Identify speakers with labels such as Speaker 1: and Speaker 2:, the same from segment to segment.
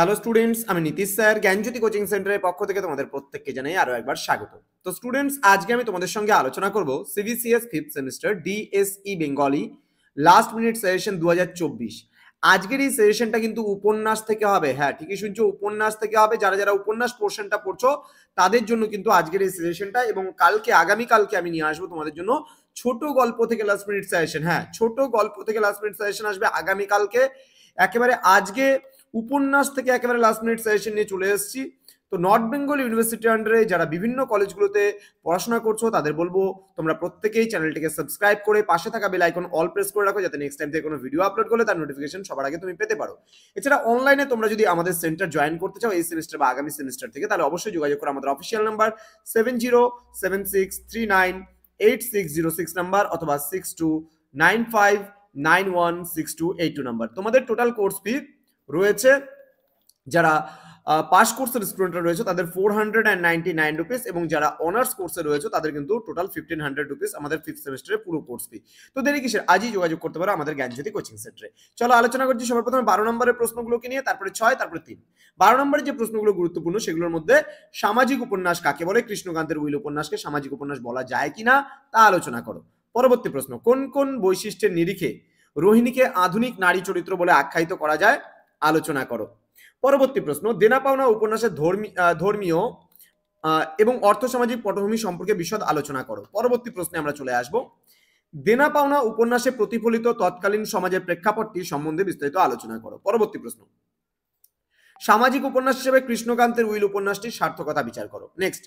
Speaker 1: Hello students, আমি Nitish sir জ্ঞানজ্যোতি coaching সেন্টারের পক্ষ থেকে তোমাদের প্রত্যেককে জানাই আরো একবার স্বাগত। তো স্টুডেন্টস, আজকে আমি তোমাদের সঙ্গে আলোচনা করব CBCS fifth semester DSE Bengali last minute suggestion 2024। আজকের এই সাজেশনটা কিন্তু উপন্যাস থেকে হবে। হ্যাঁ, ঠিকই শুনছো, উপন্যাস থেকে হবে। যারা যারা উপন্যাস পোর্শনটা পড়ছো তাদের জন্য কিন্তু আজকের এই সাজেশনটা, এবং আগামীকালকে আমি নিয়ে আসবো তোমাদের জন্য ছোট গল্প থেকে লাস্ট মিনিট সাজেশন। হ্যাঁ, ছোট গল্প থেকে লাস্ট মিনিট সাজেশন আসবে আগামীকালকে। একেবারে আজকে উপন্যাস থেকে একেবারে লাস্ট মিনিট সাজেশন নিয়ে চলে এসেছি। তো নর্থ বেঙ্গল ইউনিভার্সিটির আন্ডারে যারা বিভিন্ন কলেজগুলোতে পড়াশোনা করছো তাদের বলবো তোমরা প্রত্যেকেই চ্যানেলটিকে সাবস্ক্রাইব করে পাশে থাকা বেল আইকন অল প্রেস করে রাখো, যাতে নেক্সট টাইম থেকে কোনো ভিডিও আপলোড করলে তার নোটিফিকেশন সবার আগে তুমি পেতে পারো। এছাড়া অনলাইনে তোমরা যদি আমাদের সেন্টার জয়েন করতে চাও এই সেমিস্টার বা আগামী সেমিস্টার থেকে, তাহলে অবশ্যই যোগাযোগ করো আমাদের অফিসিয়াল নাম্বার 7076398606 নাম্বার অথবা 6295916282 নাম্বার। তোমাদের টোটাল কোর্স ফি রয়েছে, যারা পাস কোর্সের স্টুডেন্টরা রয়েছে তাদের 499 রুপিস, এবং যারা অনার্স কোর্সে রয়েছে তাদের কিন্তু টোটাল 1500 রুপিস আমাদের ফিফথ সেমিস্টারের পুরো কোর্স ফি। তো দেরি কিসের, আজই যোগাযোগ করতে পারো আমাদের জ্ঞানজ্যোতি কোচিং সেন্টারে। চলো আলোচনা করছি সবার প্রথমে 12 নম্বরের প্রশ্নগুলোকে নিয়ে, তারপরে 6, তারপরে 3। 12 নম্বরের যে প্রশ্নগুলো গুরুত্বপূর্ণ সেগুলোর মধ্যে সামাজিক উপন্যাস কাকে বলে, কৃষ্ণকান্তের উইল উপন্যাসকে সামাজিক উপন্যাস বলা যায় কিনা তা আলোচনা করো। পরবর্তী প্রশ্ন, কোন কোন বৈশিষ্ট্যের নিরিখে রোহিণীকে আধুনিক নারী চরিত্র বলে আখ্যায়িত করা যায় আলোচনা করো। পরবর্তী প্রশ্ন, দেনা পাওনা উপন্যাসের ধর্মীয় এবং অর্থসামাজিক পটভূমি সম্পর্কে বিশদ আলোচনা করো। পরবর্তী প্রশ্নে আমরা চলে আসব, দেনা পাওনা উপন্যাসে প্রতিফলিত তৎকালীন সমাজের প্রেক্ষাপটটি সম্বন্ধে বিস্তারিত আলোচনা করো। পরবর্তী প্রশ্ন, সামাজিক উপন্যাস হিসেবে কৃষ্ণকান্তের উইল উপন্যাসটির সার্থকতা বিচার করো। নেক্সট,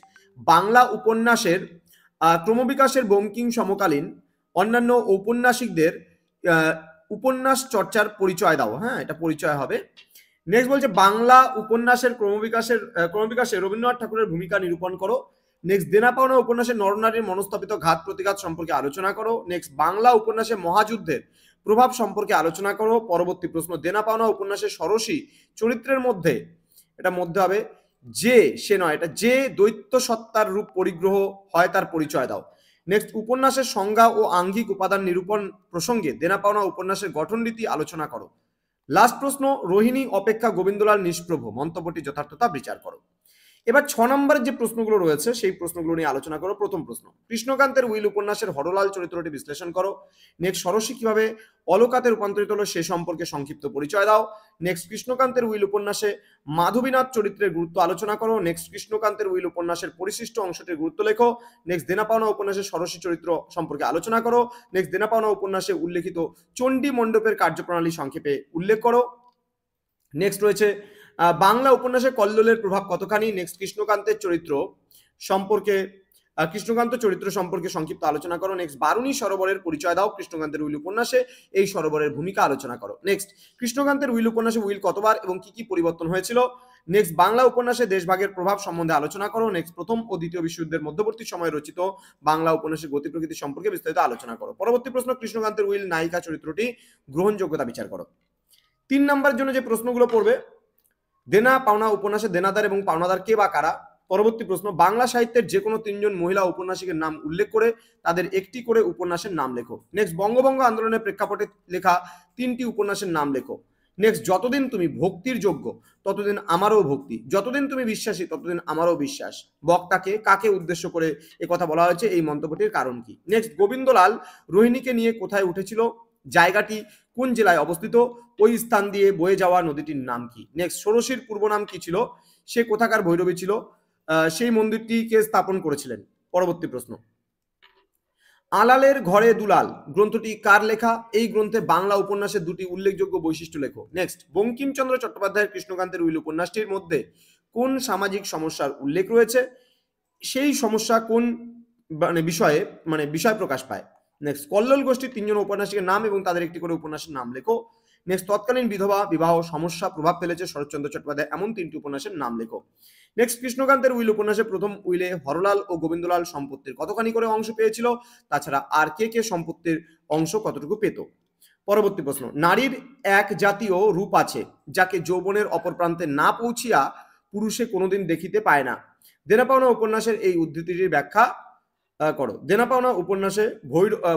Speaker 1: বাংলা উপন্যাসের ক্রমবিকাশের বঙ্কিম সমকালীন অন্যান্য ঔপন্যাসিকদের উপন্যাস চর্চার পরিচয় দাও। হ্যাঁ, এটা পরিচয় হবে। নেক্সট বলছে, বাংলা উপন্যাসের ক্রমবিকাশে রবীন্দ্রনাথ ঠাকুরের ভূমিকা নিরূপণ করো। নেক্সট, দেনা পাওনা উপন্যাসের নরনারীর মনস্থাপিত ঘাত প্রতিঘাত সম্পর্কে আলোচনা করো। নেক্সট, বাংলা উপন্যাসে মহাযুদ্ধের প্রভাব সম্পর্কে আলোচনা করো। পরবর্তী প্রশ্ন, দেনা পাওনা উপন্যাসের ষোড়শী চরিত্রের মধ্যে, এটা মধ্যে হবে যে সে নয়, এটা যে দৈত্য সত্তার রূপ পরিগ্রহ হয় তার পরিচয় দাও। নেক্সট, উপন্যাসের সংজ্ঞা ও আঙ্গিক উপাদান নিরূপণ প্রসঙ্গে দেনা পাওনা উপন্যাসের গঠন রীতি আলোচনা করো। লাস্ট প্রশ্ন, রোহিণী অপেক্ষা গোবিন্দলাল নিষ্প্রভ মন্তব্যটি যথার্থতা বিচার করো। এবার 6 নম্বরের যে প্রশ্নগুলো রয়েছে সেই প্রশ্নগুলো নিয়ে আলোচনা করো। প্রথম প্রশ্ন, কৃষ্ণকান্তের উইল উপন্যাসের হরলাল চরিত্রটি বিশ্লেষণ করো। নেক্সট, ষড়শী কিভাবে অলকাতে রূপান্তরিত হলো সে সম্পর্কে সংক্ষিপ্ত পরিচয় দাও। নেক্সট, কৃষ্ণকান্তের উইল উপন্যাসে মাধবীনাথ চরিত্রের গুরুত্ব আলোচনা করো। নেক্সট, কৃষ্ণকান্তের উইল উপন্যাসের পরিশিষ্ট অংশটির গুরুত্ব লেখো। নেক্সট, দেনা পাওনা উপন্যাসের ষড়শী চরিত্র সম্পর্কে আলোচনা করো। নেক্সট, দেনা পাওনা উপন্যাসে উল্লেখিত চণ্ডী মণ্ডপের কার্যপ্রণালী সংক্ষেপে উল্লেখ করো। নেক্সট রয়েছে বাংলা উপন্যাসে কল্লোলের প্রভাব কতখানি। নেক্সট, কৃষ্ণকান্ত চরিত্র সম্পর্কে সংক্ষিপ্ত আলোচনা করো। নেক্সট, বারুণী সরোবরের পরিচয় দাও কৃষ্ণকান্তের উইল উপন্যাসে, এই সরোবরের ভূমিকা আলোচনা করো। নেক্সট, কৃষ্ণকান্তের উইল উপন্যাসে উইল কতবার এবং কি কি পরিবর্তন হয়েছিল। নেক্সট, বাংলা উপন্যাসে দেশভাগের প্রভাব সম্বন্ধে আলোচনা করো। নেক্সট, প্রথম ও দ্বিতীয় বিশ্বযুদ্ধের মধ্যবর্তী সময়ে রচিত বাংলা উপন্যাসের গতি প্রকৃতি সম্পর্কে বিস্তারিত আলোচনা করো। পরবর্তী প্রশ্ন, কৃষ্ণকান্তের উইল নায়িকা চরিত্রটি গ্রহণযোগ্যতা বিচার করো। 3 নম্বরের জন্য যে প্রশ্নগুলো পড়বে, দেনা পাওনা উপন্যাসে দেনাদার এবং পাওনাদার কে বা কারা। পরবর্তী প্রশ্ন, বাংলা সাহিত্যের যে কোনো 3 জন মহিলা উপন্যাসিকের নাম উল্লেখ করে তাদের একটি করে উপন্যাসের নাম লেখো। নেক্সট, বঙ্গভঙ্গ আন্দোলনের প্রেক্ষাপটে লেখা 3টি উপন্যাসের নাম লেখো। নেক্সট, যতদিন তুমি ভক্তির যোগ্য ততদিন আমারও ভক্তি, যতদিন তুমি বিশ্বাসী ততদিন আমারও বিশ্বাস। বক্তাকে কাকে উদ্দেশ্য করে কথা বলা হয়েছে, এই মন্তব্যটির কারণ কি। নেক্সট, গোবিন্দলাল রোহিণীকে নিয়ে কোথায় উঠেছিল, জায়গাটি কোন জেলায় অবস্থিত, ওই স্থান দিয়ে বয়ে যাওয়া নদীটির নাম কি। নেক্সট, ষোড়শীর পূর্ব নাম কি ছিল, সে কোথাকার ভৈরবী ছিল, সেই মন্দিরটিকে স্থাপন করেছিলেন। পরবর্তী প্রশ্ন, আলালের ঘরে দুলাল গ্রন্থটি কার লেখা, এই গ্রন্থে বাংলা উপন্যাসের 2টি উল্লেখযোগ্য বৈশিষ্ট্য লেখো। নেক্সট, বঙ্কিমচন্দ্র চট্টোপাধ্যায়ের কৃষ্ণকান্তের উইল উপন্যাসটির মধ্যে কোন সামাজিক সমস্যার উল্লেখ রয়েছে, সেই সমস্যা কোন বিষয় প্রকাশ পায়। নেক্সট, কল্লোল গোষ্ঠীর 3 জন উপন্যাসিকের নাম এবং তাদের একটি করে উপন্যাসের নাম লেখো। নেক্সট, তৎকালীন বিধবা বিবাহ সমস্যা প্রভাব ফেলেছে শরৎচন্দ্র চট্টোপাধ্যায় এমন 3টি উপন্যাসের নাম লেখো। নেক্সট, কৃষ্ণকান্তের উইল উপন্যাসের প্রথম উইলে হরলাল ও গোবিন্দলাল সম্পত্তির কতখানি করে অংশ পেয়েছিল, তাছাড়া আর কে কে সম্পত্তির অংশ কতটুকু পেত। পরবর্তী প্রশ্ন, নারীর এক জাতীয় রূপ আছে যাকে যৌবনের অপর প্রান্তে না পৌঁছিয়া পুরুষে কোনোদিন দেখিতে পায় না। দেনা পাওনা উপন্যাসের এই উদ্ধৃতিটির ব্যাখ্যা করো। দেনা পাওনা উপন্যাসে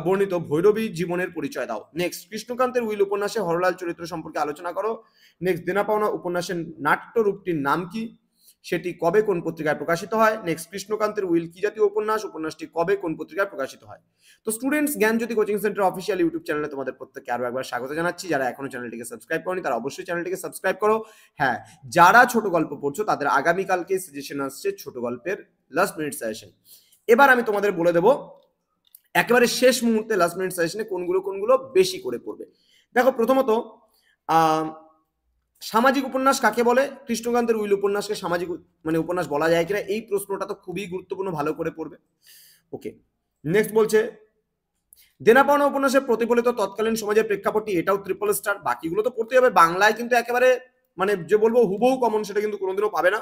Speaker 1: বর্ণিত ভৈরবী জীবনের পরিচয় দাও। নেক্সট, কৃষ্ণকান্তের উইল উপন্যাসে হরলাল চরিত্র সম্পর্কে আলোচনা করো। নেক্সট, দেনা পাওনা উপন্যাসের নাট্যরূপটির নাম কি, সেটি কবে কোন পত্রিকায় প্রকাশিত হয়। নেক্সট, কৃষ্ণকান্তের উইল কি জাতীয় উপন্যাস, উপন্যাসটি কবে কোন পত্রিকায় প্রকাশিত হয়। তো স্টুডেন্টস, জ্ঞানজ্যোতি কোচিং সেন্টার অফিসিয়াল ইউটিউব চ্যানেলে তোমাদের প্রত্যেককে আরো একবার স্বাগত জানাচ্ছি। যারা এখনো চ্যানেলটিকে সাবস্ক্রাইব করনি তারা অবশ্যই চ্যানেলটিকে সাবস্ক্রাইব করো। হ্যাঁ, যারা ছোট গল্প পড়ছো তাদের আগামীকালকে সাজেশন আসছে ছোট গল্পের লাস্ট মিনিট সাজেশন। এবার আমি তোমাদের বলে দেবো একেবারে শেষ মুহূর্তে লাস্ট মিনিট সাজেশনে কোনগুলো বেশি করে পড়বে। দেখো, প্রথমত সামাজিক উপন্যাস কাকে বলে, কৃষ্ণকান্তের উইল উপন্যাসকে সামাজিক উপন্যাস বলা যায় কিনা, এই প্রশ্নটা তো খুবই গুরুত্বপূর্ণ, ভালো করে পড়বে। ওকে, নেক্সট বলছে দেনা পাওনা উপন্যাসে প্রতিফলিত তৎকালীন সমাজের প্রেক্ষাপটটি, এটাও ট্রিপল স্টার। বাকিগুলো তো পড়তে হবে, বাংলায় কিন্তু একেবারে যে বলবো হুবহু কমন সেটা কিন্তু কোনোদিনও পাবে না।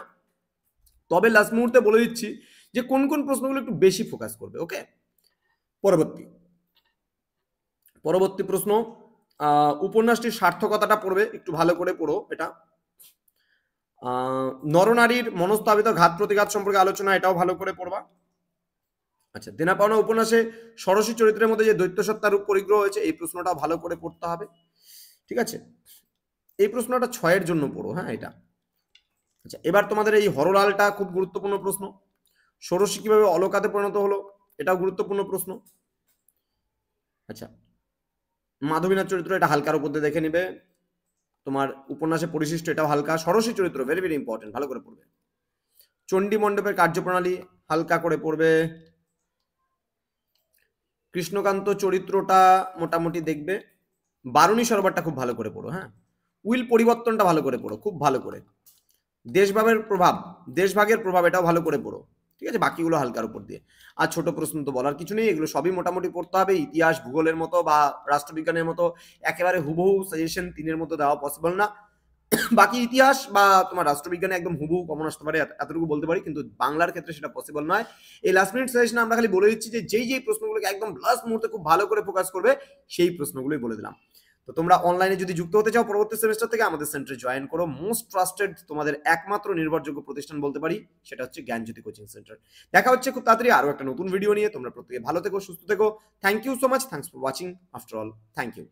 Speaker 1: তবে লাস্ট মুহূর্তে বলে দিচ্ছি যে কোন কোন প্রশ্নগুলো একটু বেশি ফোকাস করবে। ওকে, পরবর্তী প্রশ্ন, উপন্যাসটির সার্থকতাটা পড়বে, একটু ভালো করে পড়ো এটা। নরনারীর মনস্তাবিত ঘাত প্রতিঘাত সম্পর্কে আলোচনা, এটাও ভালো করে পড়বা। আচ্ছা, দেনা পাওনা উপন্যাসে ষড়শী চরিত্রের মধ্যে যে দৈত্য সত্তার রূপ পরিগ্রহ হয়েছে, এই প্রশ্নটাও ভালো করে পড়তে হবে। ঠিক আছে, এই প্রশ্নটা 6 এর জন্য পড়ো। হ্যাঁ, এটা আচ্ছা। এবার তোমাদের এই হরলালটা খুব গুরুত্বপূর্ণ প্রশ্ন। ষোড়শী কিভাবে অলকাতে পরিণত হলো, এটাও গুরুত্বপূর্ণ প্রশ্ন। আচ্ছা, মাধবীনাথ চরিত্র, এটা হালকার উপর দিয়ে দেখে নিবে। তোমার উপন্যাসে পরিশিষ্ট, এটাও হালকা। ষড়শী চরিত্র ভেরি ভেরি ইম্পর্টেন্ট, ভালো করে পড়বে। চণ্ডী মণ্ডপের কার্যপ্রণালী হালকা করে পড়বে। কৃষ্ণকান্ত চরিত্রটা মোটামুটি দেখবে। বারুণী সরোবরটা খুব ভালো করে পড়ো। হ্যাঁ, উইল পরিবর্তনটা ভালো করে পড়ো, খুব ভালো করে। দেশভাগের প্রভাব, এটাও ভালো করে পড়ো। ঠিক আছে, বাকিগুলো হালকার উপর দিয়ে। আর ছোট প্রশ্ন তো বলার কিছু নেই, এগুলো সবই মোটামুটি পড়তে হবে। ইতিহাস ভূগোলের মতো বা রাষ্ট্রবিজ্ঞানের মতো একেবারে হুবহু সাজেশন 3 মতো দেওয়া পসিবল না। বাকি ইতিহাস বা তোমার রাষ্ট্রবিজ্ঞানে একদম হুবহু কমন আসতে পারে, এতটুকু বলতে পারি, কিন্তু বাংলার ক্ষেত্রে সেটা পসিবল নয়। এই লাস্ট মিনিট সাজেশনে আমরা খালি বলে দিচ্ছি যে যেই প্রশ্নগুলোকে একদম লাস্ট মুহূর্তে খুব ভালো করে ফোকাস করবে, সেই প্রশ্নগুলোই বলে দিলাম। তো তোমরা অনলাইনে যদি যুক্ত হতে চাও পরবর্তী সেমিস্টার থেকে, আমাদের সেন্টারে জয়েন করো। মোস্ট ট্রাস্টেড, তোমাদের একমাত্র নির্ভরযোগ্য প্রতিষ্ঠান বলতে পারি, সেটা হচ্ছে জ্ঞানজ্যোতি কোচিং সেন্টার। দেখা হচ্ছে খুব তাড়াতাড়ি আরো একটা নতুন ভিডিও নিয়ে। তোমরা প্রত্যেকে ভালো থেকো, সুস্থ থেকো। Thank you so much, thanks for watching. After all, thank you.